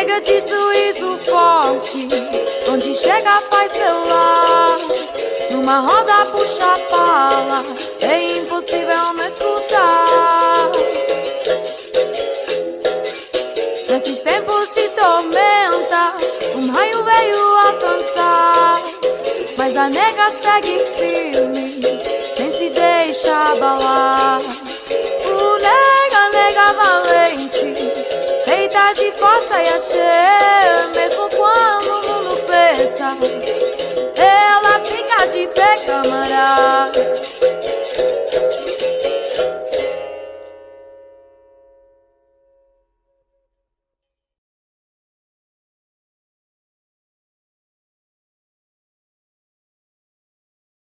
Nega de sorriso forte, onde chega faz seu lar. Numa roda puxa pala, é impossível não escutar. Nesses tempos de tormenta, raio veio alcançar. Mas a nega segue firme, nem se deixa abalar. Nega valente, feita de força e axé. Mesmo quando o mundo pensa, ela fica de pé, camarada.